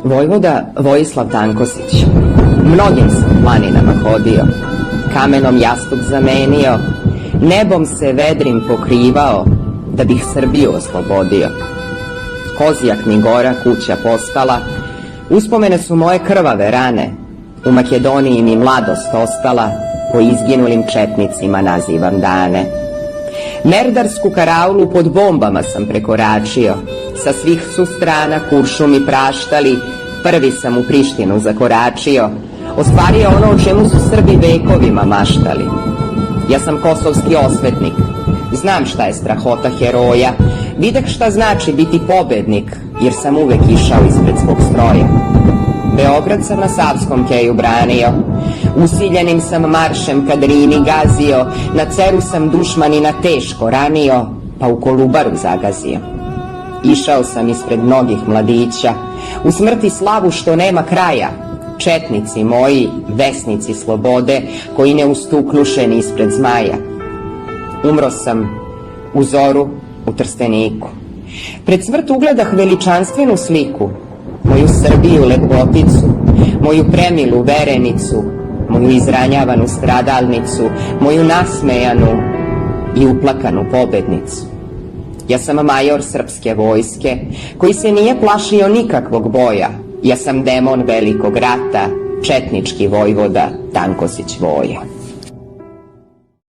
Vojvoda Vojislav Tankosić. Mnogim sam planinama hodio, kamenom jastuk zamenio, nebom se vedrim pokrivao, da bih Srbiju oslobodio. Kozjak mi gora kuća postala, uspomene su moje krvave rane, u Makedoniji mi mladost ostala, po izginulim četnicima nazivam dane. Merdarsku karaulu pod bombama sam prekoračio, sa svih su strana kuršumi praštali, prvi sam u Prištinu zakoračio, ostvario ono o čemu su Srbi vekovima maštali. Ja sam kosovski osvetnik, znam šta je strahota heroja, videh šta znači biti pobednik, jer sam uvek išao ispred svog stroja. Beograd sam na Savskom keju branio, usiljenim sam maršem ka Drini gazio, na Ceru sam dušmanina teško ranio, pa u Kolubaru zagazio. Išao sam ispred mnogih mladića, u smrti slavu što nema kraja, četnici moji, vesnici slobode, koji ne ustuknuše ni ispred zmaja. Umro sam u Zoru, u Trsteniku. Pred smrt ugledah veličanstvenu sliku, moju Srbiju lepoticu, moju premilu verenicu, moju izranjavanu stradalnicu, moju nasmejanu i uplakanu pobednicu. Ja sam major srpske vojske, koji se nije plašio nikakvog boja. Ja sam demon velikog rata, četnički vojvoda Tankosić Voja.